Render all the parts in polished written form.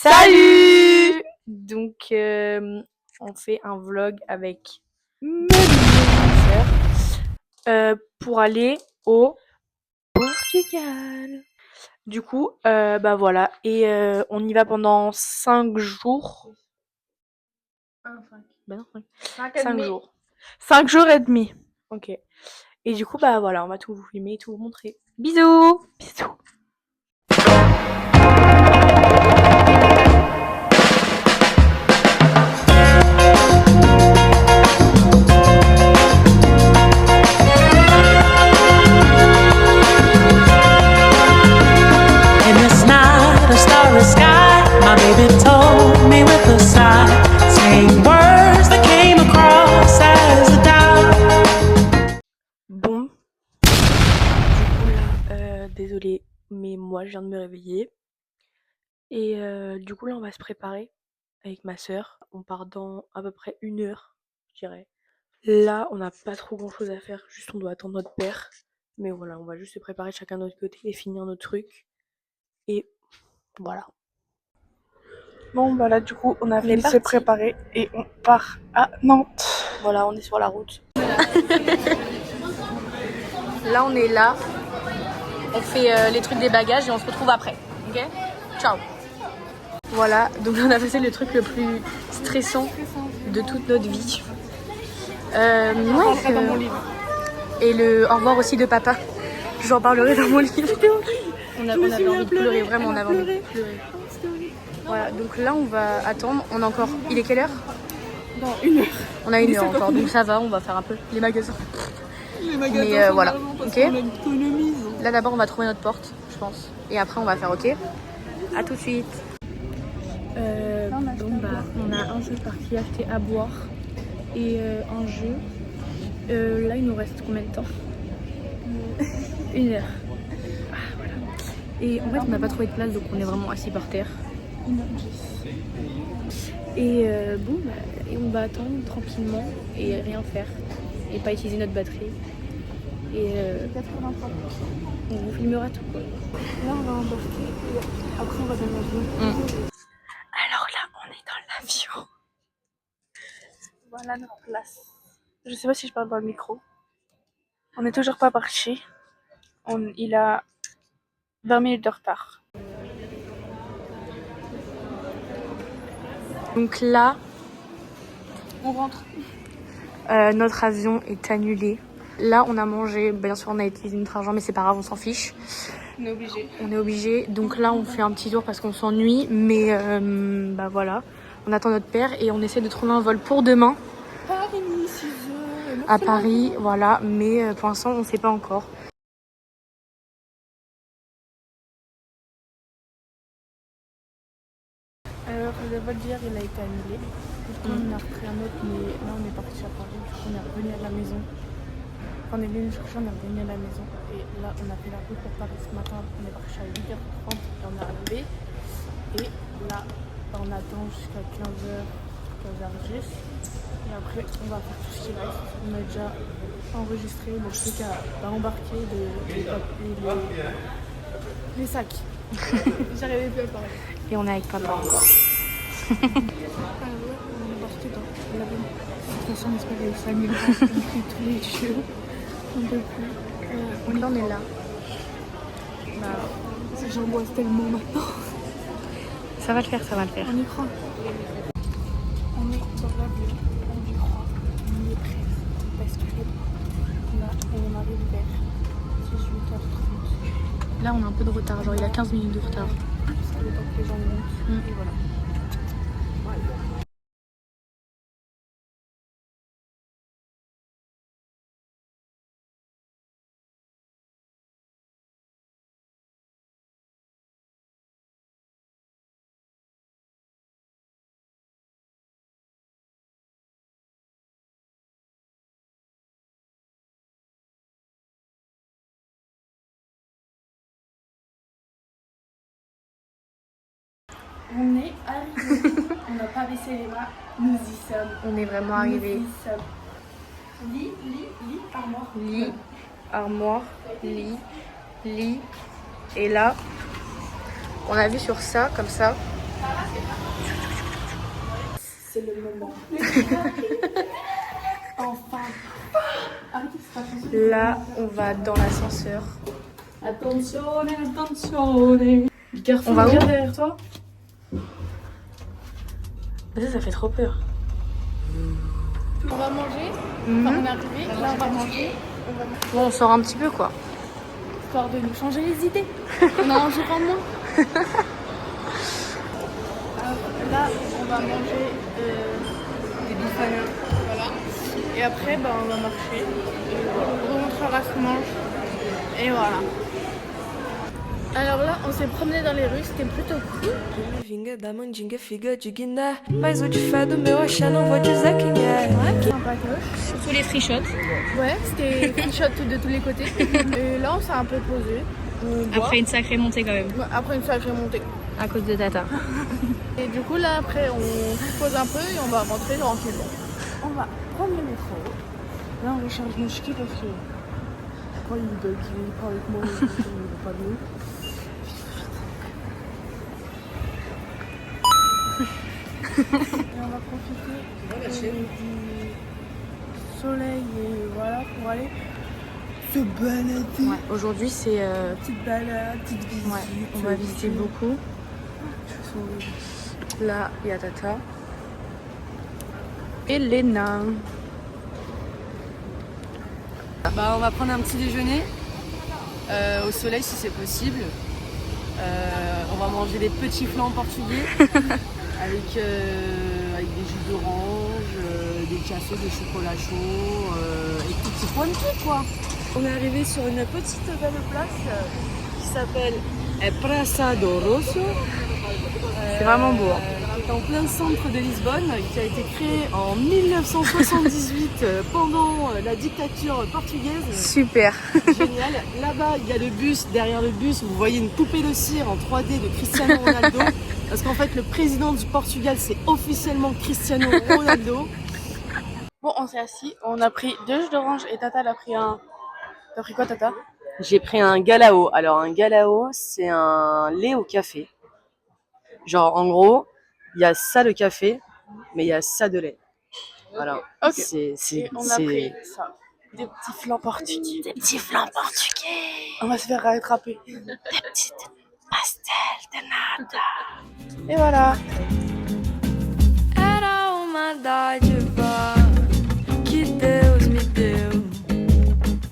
Salut. Donc, on fait un vlog avec ma sœur pour aller au Portugal. Du coup, bah voilà, et on y va pendant 5 jours. 5 jours. 5 jours et demi. Ok. Et du coup, bah voilà, on va tout vous filmer et tout vous montrer. Bisous. Bisous. In this night of starry sky, my baby told me with a sigh, saying words that came across as a doubt. Bon. Du coup là, désolée, mais moi je viens de me réveiller. Et du coup là on va se préparer avec ma sœur. On part dans à peu près 1 heure, je dirais. Là on n'a pas trop grand chose à faire, juste on doit attendre notre père. Mais voilà, on va juste se préparer chacun de notre côté et finir nos trucs. Et voilà. Bon bah là du coup on a fini de se préparer et on part à Nantes. Voilà, on est sur la route. Là on est là, on fait les trucs des bagages et on se retrouve après. Ok? Ciao. Voilà, donc on a passé le truc le plus stressant de toute notre vie. Ouais, dans mon livre. et le au revoir aussi de papa. J'en parlerai dans mon livre. On avait envie de pleurer, vraiment on avait envie de pleurer. Voilà, donc là on va attendre. On a encore. Il est quelle heure? Dans 1 heure. On a 1 heure encore, donc ça va, on va faire un peu les magasins. Les magasins Mais sont voilà, d'argent parce ok. qu'on économise. Là d'abord on va trouver notre porte, je pense. Et après on va faire ok. A tout de suite. Bon bah on a un jeu parti acheter à boire et un jeu. Là il nous reste combien de temps? 1 heure. Ah, voilà. Et en fait on n'a pas trouvé de place donc on est vraiment assis par terre. 1h10. Et bon bah et on va attendre tranquillement et rien faire et pas utiliser notre batterie. Et 83%. on vous filmera tout quoi. Là on va embarquer et après on va dans l'avion. Alors là on est dans l'avion. Voilà notre place. Je sais pas si je parle dans le micro. On n'est toujours pas parti. Il a 20 minutes de retard. Donc là, On rentre. notre avion est annulé. Là, on a mangé. Bien sûr, on a utilisé notre argent, mais c'est pas grave, on s'en fiche. On est obligé. On est obligé. Donc là, on fait un petit tour parce qu'on s'ennuie. Mais bah voilà. On attend notre père et on essaie de trouver un vol pour demain. Paris, 6 heures. À Paris, voilà. Mais pour l'instant, on sait pas encore. Alors le vol d'hier il a été annulé. Pourtant on a repris un autre mais là on est parti à Paris. Du coup on est revenu à la maison. Quand on est venu chercher on est revenu à la maison. Et là on a fait la route pour Paris ce matin. On est parti à 8h30 et on est arrivé. Et là on attend jusqu'à 15h, 15h10. Et après on va faire tout ce qui reste. On a déjà enregistré le truc à embarquer les sacs. J'arrivais plus à parler. Et on est avec papa encore. Ah ouais, on est embarqué dans l'avion. De toute façon, on espère qu'il y a eu 5 minutes. On pris tous les jeux. On peut plus. Donc là, on est là. Bah, j'angoisse tellement maintenant. Ça va le faire, ça va le faire. On y croit. On est dans l'avion. On y croit. On y est presque. Parce que là, on arrive vers 18h30. Là, on a un peu de retard. Genre, il a 15 minutes de retard. Jusqu'à le temps que les gens montent. Et voilà. On est arrivé. On n'a pas baissé les bras. Nous y sommes. On est vraiment arrivé. Nous y sommes. Lit, armoire. Lit, armoire, lit. Et là, on a vu sur ça, comme ça, C'est le moment. Enfin. Là, on va dans l'ascenseur. Attention, attention. On va où derrière toi? Ça fait trop peur. On va manger. Enfin, on est arrivé. Là, on va manger. Bon, on sort un petit peu quoi. Histoire de nous changer les idées. On a un jour en moins. Là, on va manger des bifana. Voilà. Et après, bah, on va marcher. On remontrera ce qu'on mange. Et voilà. Alors là, on s'est promené dans les rues, c'était plutôt cool. Vinga da mandinga, figa de Guiné. Mas o de fé do meu axé, não vou dizer quem é. Ouais, sympatoche. Surtout les free shots. Ouais, c'était free shot de tous les côtés. Et là, on s'est un peu posé. Après une sacrée montée quand même. Ouais, après une sacrée montée. À cause de Tata. Et du coup, là, après, on se pose un peu et on va rentrer tranquillement. On va prendre le métro. Là, on recharge nos ch'tis parce que quand il veut parler avec moi, il ne veut pas de nous. Et on va profiter du soleil et voilà pour aller se balader. Ouais, aujourd'hui c'est. Petite balade, petite visite. Ouais, on va visiter beaucoup. Là, il y a Tata. Et Léna. Bah, on va prendre un petit déjeuner au soleil si c'est possible. On va manger des petits flans portugais avec des jus d'orange, des cassos, des chocolats chauds et tout petit point de tout quoi. On est arrivé sur une petite belle place qui s'appelle Praça do Rosso. C'est vraiment beau. Hein. Qui est en plein centre de Lisbonne, qui a été créé en 1978 pendant la dictature portugaise. Super. Génial. Là-bas, il y a le bus. Derrière le bus, vous voyez une poupée de cire en 3D de Cristiano Ronaldo. Parce qu'en fait, le président du Portugal, c'est officiellement Cristiano Ronaldo. Bon, on s'est assis, on a pris 2 jus d'orange et Tata elle a pris un. T'as pris quoi, Tata? J'ai pris un galao. Alors, un galao, c'est un lait au café. Genre, en gros, il y a ça de café, mais il y a ça de lait. Voilà. Ok. C'est Et on a pris ça. Des petits flancs portugais. Des petits flancs portugais. On va se faire rattraper. Des petites pastel de nata. Et voilà. Era uma dádiva que Deus me deu.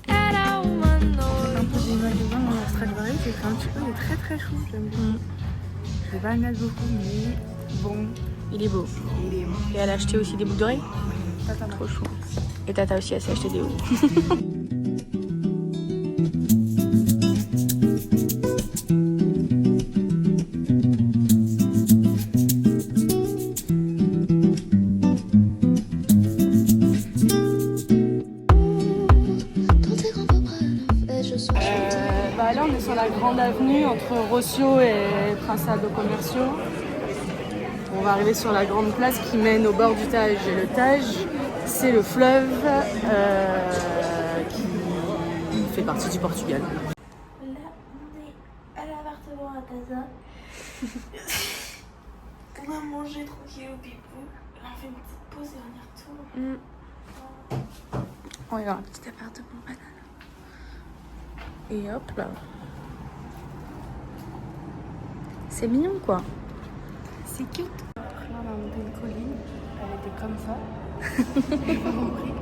Era uma noite. Un peu des magasins dans la Stradivarius, j'ai fait un petit peu, il est très très chaud, j'aime bien. Je vais pas le mettre beaucoup, mais bon, Il est beau. il est bon. Et elle a acheté aussi des boucles d'oreilles. Tata, Trop chou. Et Tata aussi, elle s'est acheté des hauts. Bah là, on est sur la grande avenue entre Rocio et Praça do Comércio. On va arriver sur la grande place qui mène au bord du Tage. Et le Tage, c'est le fleuve qui fait partie du Portugal. Là, on est à l'appartement à Taza. On a mangé tranquille au pipou. Là, on fait une petite pause et on y retourne. On est dans un petit appartement banane. Et hop là. C'est mignon quoi. C'est cute. Là, on a monté une colline, elle était comme ça. J'ai pas compris.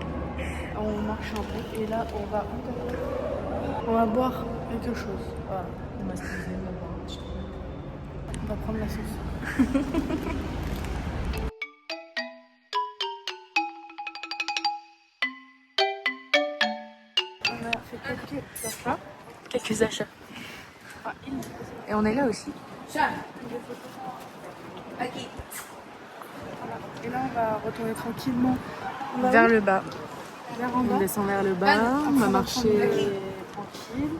On marche un peu et là, on va boire quelque chose. Voilà. On va se poser, on va boire un petit truc. On va prendre la sauce. On a fait quelques achats. Quelques achats. Et on est là aussi. Et là, on va retourner tranquillement Vers le bas. vers en On bas. descend vers le bas, on va marcher tranquille.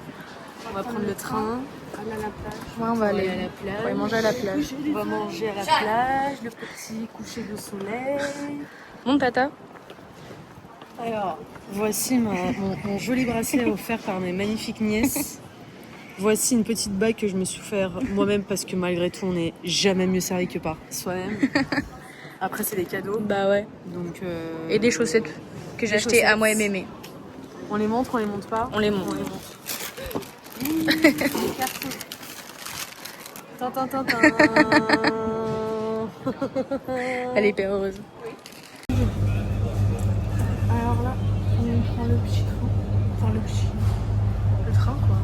On va prendre le train. Aller à la plage. Ouais, on va aller. à la plage. On va manger à la plage. On va manger à la plage, le petit coucher de soleil. Monte Tata. Alors, voici mon joli bracelet offert par mes magnifiques nièces. Voici une petite bague que je me suis fait moi-même parce que malgré tout, on n'est jamais mieux servi que par soi-même. Après, c'est des cadeaux. Bah ouais. Donc, Et des chaussettes que j'ai achetées à moi et mémé. on les montre pas On les montre. Les cartons. Tintin. Elle est hyper heureuse. Alors là, on prend le petit train. Enfin, le train, quoi.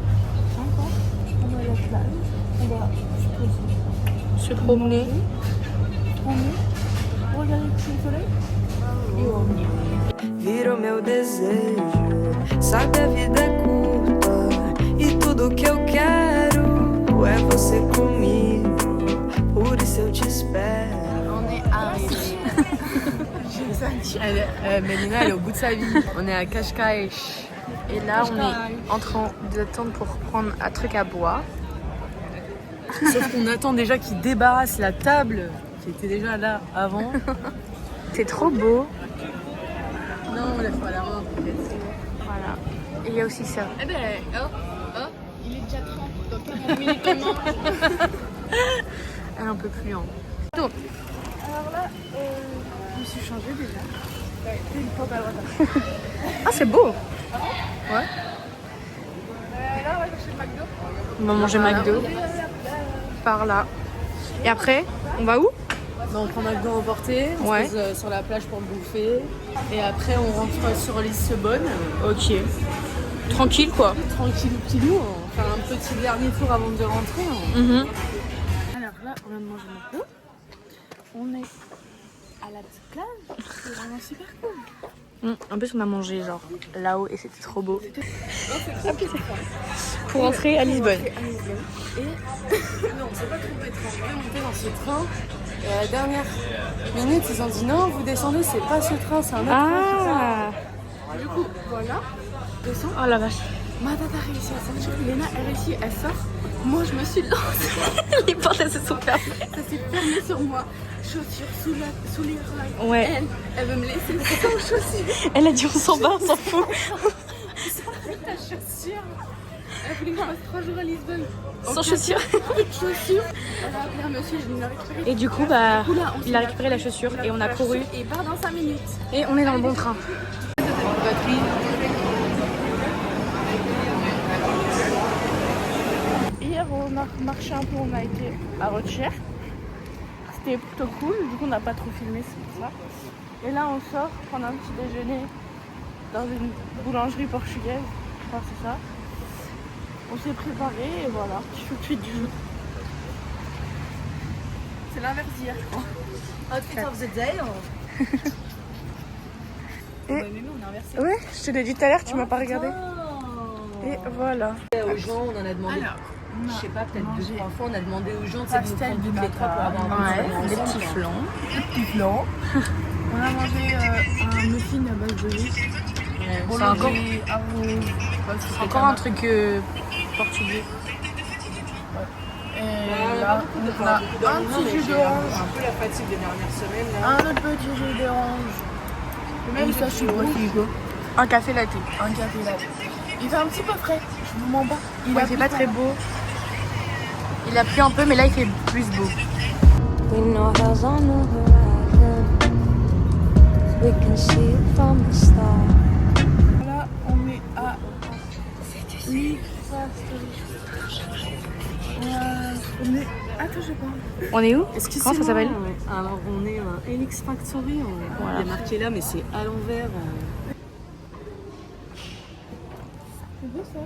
On va à la plage. On va se poser. Se promener. Regarder le petit soleil. Et on y va. Virou meu desejo. Sabe, a vida é curta e tudo que eu quero é você comigo. Por isso eu te espero. On est arrivé. Mélina, elle est au bout de sa vie. On est à Cascais. Et là, on est en train d'attendre pour prendre un truc à boire. Sauf qu'on attend déjà qu'il débarrasse la table qui était déjà là avant. C'est trop beau. Non, on l'a fait à la main. Voilà. Et il y a aussi ça. Eh ben, il est déjà 30, donc 40 minutes de manche. Elle en peut plus. Hein. Alors là, je me suis changée déjà. Une fois à droite. Ah, c'est beau. Là, ouais, chez McDo. On va manger McDo. Par là. Et après, on va où? On prend McDo emporté, on Ouais. se pose sur la plage pour bouffer. Et après, on rentre sur Lissabonne. Ok. Tranquille, quoi. Tranquille, pilou. On va faire un petit dernier tour avant de rentrer. Mhm. Alors là, on vient de manger McDo. On est à la petite plage. C'est vraiment super cool. En plus, on a mangé genre là-haut et c'était trop beau. Pour rentrer à Lisbonne. Non, on s'est pas trompé de train. On est monté dans ce train. Et à la dernière minute, ils ont dit non, vous descendez, c'est pas ce train, c'est un autre train. Ah. Du coup, voilà. Descends. Oh la vache. Ma tata a réussi à sortir. Léna, elle réussit, elle sort. Moi, je me suis lancée. Les portes, elles se sont fermées. Ça s'est fermé sur moi. Chaussures sous les rails. Ouais. Elle veut me laisser sans chaussures. Elle a dit on s'en va, on s'en fout. Ta chaussure. Elle voulait que je passe 3 jours à Lisbonne. Sans chaussures. Plus de chaussures. Elle a appelé un monsieur, je l'ai récupéré. Et du coup, bah, Du coup, là, on il a récupéré la chaussure et on a couru. Et part dans 5 minutes. Et on est dans le bon train. Hier, on a marché un peu, on a été à Rochère. C'était plutôt cool, du coup, on n'a pas trop filmé, c'est pour ça. Et là, on sort prendre un petit déjeuner dans une boulangerie portugaise. Enfin, c'est ça. On s'est préparé et voilà, tout de suite du jour. C'est l'inverse d'hier, je crois. Ouais, je te l'ai dit tout à l'heure, tu m'as pas regardé. Et voilà. Aux gens, on en a demandé. Je sais pas, peut-être 2-3 fois, on a demandé aux gens de nous Pastel prendre du toutes les trois pour matin. avoir un Ouais, des petits flancs. On a mangé un muffin à base de riz. C'est encore un truc portugais. Et là, on a un petit jus d'orange, un peu la fatigue des dernières semaines. Là. un autre petit jus d'orange. Même ça, je suis quoi. Un café latte. Un café latte. Il fait un petit peu frais, je vous mens pas. Il fait pas très beau. Il a plu un peu, mais là il fait plus beau. We know hell's on the horizon. We can see it from the start. Là, on est à Lake Factory. On est... Attends, je parle. On est où? Excusez-moi. Comment ça s'appelle? Alors, on est à Elix Factory. Voilà. Il est marqué là, mais c'est à l'envers. C'est beau ça.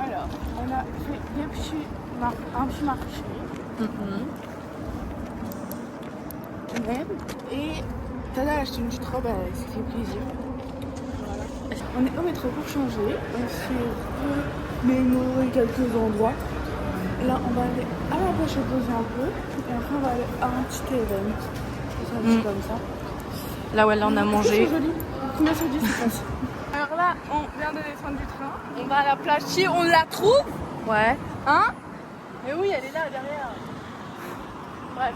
Alors, on a fait un petit marché. Même. Et Tada a acheté une petite robe, ça fait plaisir. Voilà. On est au métro pour changer. On s'est remémoré quelques endroits. Là, on va aller à la plage se poser un peu. Et après, on va aller à un petit event. C'est un petit comme ça. Là où elle en a mangé. C'est joli. Combien ça dit, c'est passé. Alors là, on vient de descendre du train. On va à la plage. Si on la trouve, Ouais. hein? Mais oui, elle est là derrière. Bref.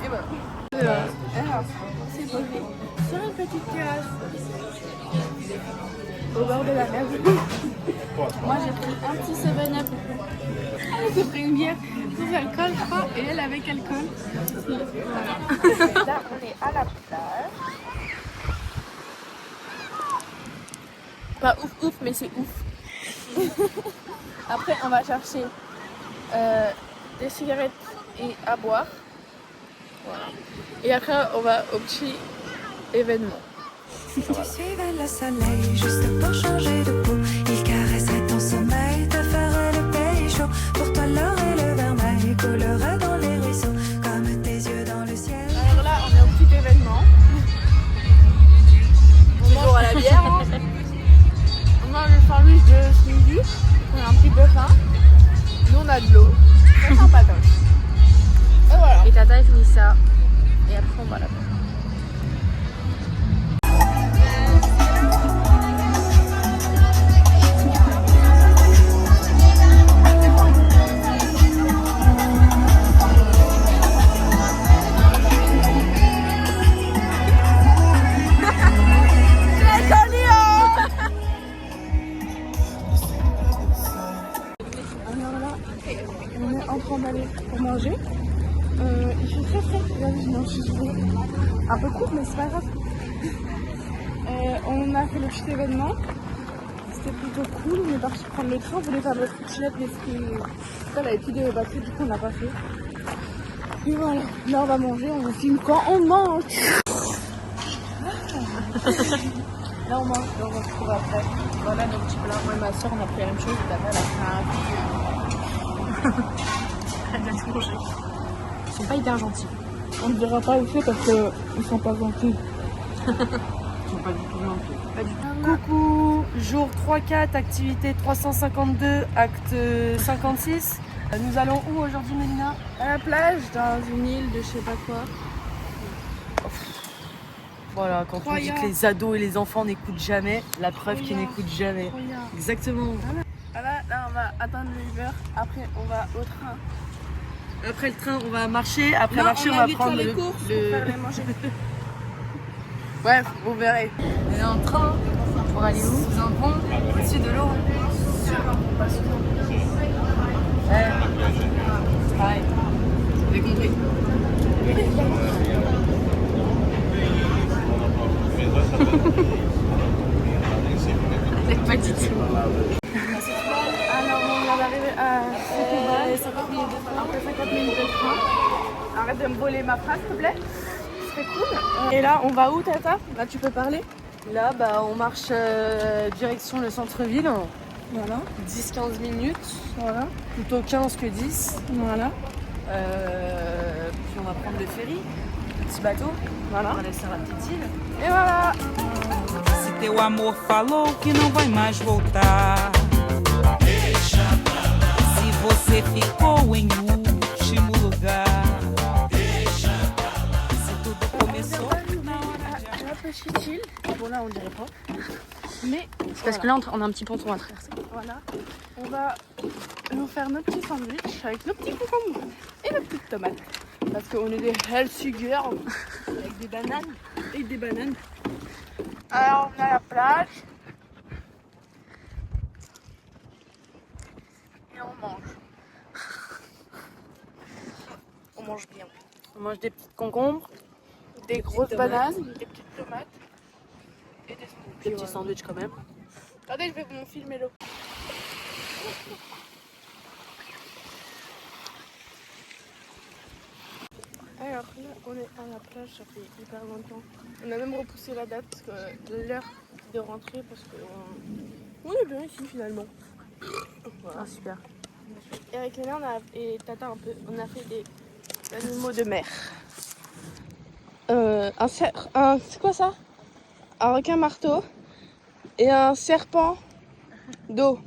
Et voilà. Alors, c'est posé. sur une petite terrasse au bord de la mer. Moi j'ai pris un petit 7-Up. Elle s'est pris une bière sans alcool, je crois, et elle avec alcool. Voilà. Là on est à la plage. Pas ouf ouf, mais c'est ouf. Après on va chercher des cigarettes et à boire. Voilà. Et après on va au petit événement. Si tu suivais le soleil juste pour changer de peau, il caresserait ton sommeil, te ferait le pays chaud. Pour toi l'or et le vermeil coulerait dans les ruisseaux, comme tes yeux dans le ciel. Alors là on est au petit événement. Toujours à la bière. Hein. On mange le sandwich de ce midi, on a un petit peu faim. Nous on a de l'eau, c'est sympatoche. Et voilà. Et Tata elle finit ça. Et après on va là-bas. Alors là, on est en train d'aller pour manger. Il fait très frais. Là, je mange un peu court, mais c'est pas grave. On a fait le petit événement. C'était plutôt cool. On est parti prendre le train. On voulait faire notre trottinette, mais elle avait plus de batterie, du coup on n'a pas fait. Et voilà. Là on va manger. On filme quand on mange. Là on mange. Là on se retrouve après. Voilà nos petits plats. Moi et ma soeur on a pris la même chose. Et Tata elle a fait un. Elle a tout mangé. Ils sont pas hyper gentils. On ne dira pas où c'est parce qu'ils sont pas gentils. Ils sont pas du tout gentils. Pas du tout. Coucou, jour 3-4, activité 352, acte 56. Nous allons où aujourd'hui Mélina? À la plage, dans une île de je sais pas quoi. Voilà, quand on dit que les ados et les enfants n'écoutent jamais, la preuve qu'ils n'écoutent jamais. Exactement. Voilà, là on va attendre le Uber. Après on va au train. Après le train, on va marcher. Après marcher, on va prendre les le... courses pour faire les manger. Bref, vous verrez. On est en train pour aller où? Sous un pont, au-dessus de l'eau. Sur un pont, pas sous l'eau. Ouais. Pareil. Vous avez compris? Pas du tout. Alors on vient d'arriver à après 50 minutes de train. Arrête de me voler ma phrase s'il te plaît. C'est cool. Et là on va où Tata? Là tu peux parler? Là, bah, on marche direction le centre-ville. Voilà. 10-15 minutes. Voilà. Plutôt 15 que 10. Voilà. Puis on va prendre le ferry, le petit bateau. Voilà. On va laisser la petite île. Et voilà. Se teu amor falou que não vai mais voltar. Se você ficou em último lugar. Se tudo começou na hora de La petite île. Bon là on dirait pas. Mais C'est parce que là on a un petit ponton à traverser. voilà. On va nous faire nos petits sandwichs avec nos petits concombres et nos petites tomates. Parce qu'on est des healthy girls avec des bananes et des bananes. Alors on est à la plage. Et on mange. On mange bien. On mange des petites concombres, Des grosses tomates. bananes, des petites tomates et des sandwichs. des petits sandwichs quand même. Attendez, je vais vous filmer l'eau. Alors là, on est à la plage, ça fait hyper longtemps. On a même repoussé la date parce que l'heure de rentrer parce que on est bien ici finalement. Voilà. Ah, super. Et avec Léna et Tata un peu, on a fait des animaux de mer. C'est quoi ça? Un requin marteau et un serpent d'eau.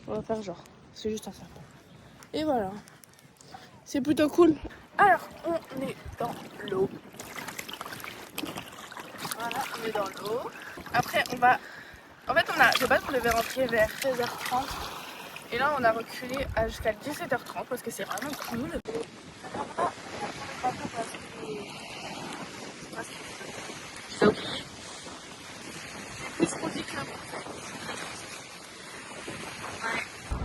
On va faire genre, c'est juste un serpent. Et voilà. C'est plutôt cool. Alors, on est dans l'eau. Voilà, on est dans l'eau. Après, on va... En fait, de base, on devait rentrer vers 16h30. Et là, on a reculé jusqu'à 17h30 parce que c'est vraiment cool. C'est ok.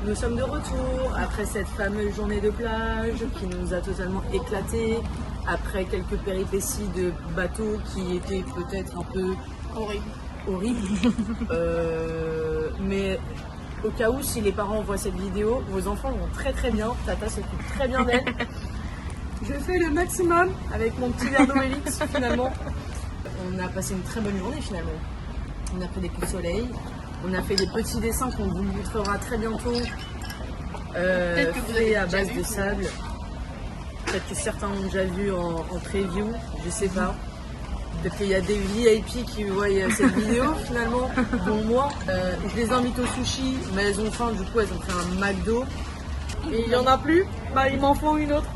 Nous sommes de retour après cette fameuse journée de plage qui nous a totalement éclaté, après quelques péripéties de bateau qui étaient peut-être un peu horribles. Mais au cas où, si les parents voient cette vidéo, vos enfants vont très très bien, Tata s'occupe très bien d'elle. Je fais le maximum avec mon petit verre d'eau Élix finalement. On a passé une très bonne journée finalement. On a pris des coups de soleil. On a fait des petits dessins qu'on vous montrera très bientôt, faits à base de sable. Peut-être que certains ont déjà vu en preview, je sais pas. Peut-être qu'il y a des VIP qui voient cette vidéo finalement, dont moi. Je les invite au sushi, mais elles ont faim, du coup elles ont fait un McDo. Et il n'y en a plus, bah ils m'en font une autre.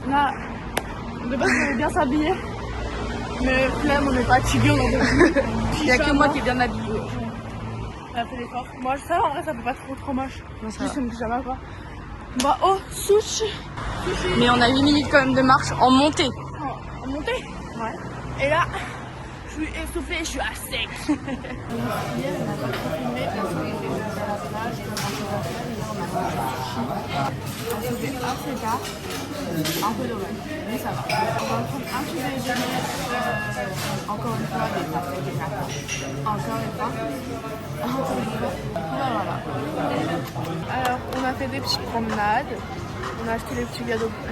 Là, de base, on est bien s'habiller. Mais flemme, on est fatigué, on en peut plus. Il n'y a que moi qui est bien habillée. On a fait l'effort. Moi, ça, en vrai, ça peut pas trop moche. Non, ça Juste une pyjama, quoi. Bah, oh, sushi. Mais on a 8 minutes quand même de marche en montée. En montée. Ouais. Et là, je suis essoufflée, je suis à sec. Hier, on a pas trop filmé parce qu'on était juste à la plage et on a fait la fête et on a fait du sushi. On se fait assez tard, un peu dommage, mais ça va. On va prendre un petit déjeuner, encore une fois, des pâtes et des pâtes. Encore une fois. Voilà. Alors, on a fait des petites promenades, on a acheté les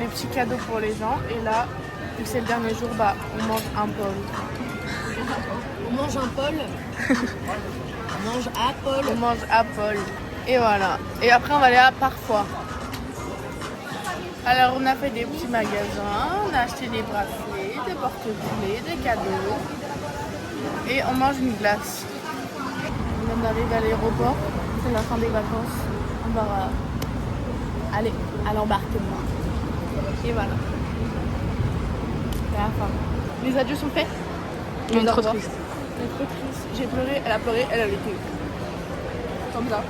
petits cadeaux pour les gens et là, vu que c'est le dernier jour, bah, on mange un bol. On mange un Paul. On mange à Paul. On mange à Paul. Et voilà. Et après, on va aller à Parfois. Alors, on a fait des petits magasins. On a acheté des bracelets, des porte-clés, des cadeaux. Et on mange une glace. On vient d'arriver à l'aéroport. C'est la fin des vacances. On va aller à l'embarquement. Et voilà. C'est la fin. Les adieux sont faits. On est trop triste. Elle est trop triste. J'ai pleuré, elle a pleuré, elle a été comme ça.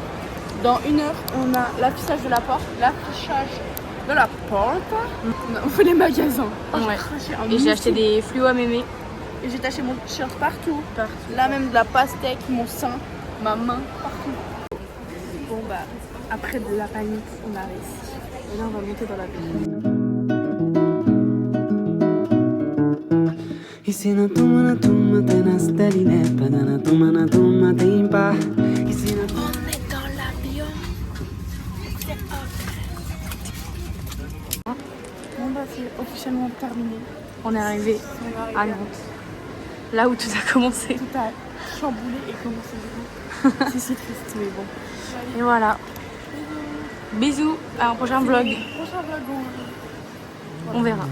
Dans 1 heure, on a l'affichage de la porte. On fait les magasins. Oh, Ouais. j'ai craché un Et j'ai mousseau. acheté des fluos à mémé. Et j'ai taché mon t-shirt partout. Là même de la pastèque, mon sein, ma main, partout. Bon bah, après de la panique, on a réussi. Et là on va monter dans la ville. E se na tuma tem na steline, pada na tuma tem par. E se na On est dans l'avion. Bon bah c'est officiellement terminé. On est arrivé à Nantes. Là où tout a commencé. Tout a chamboulé et commencé. C'est si triste mais bon. Et voilà. Bisous à un prochain vlog. Prochain vlog, On verra.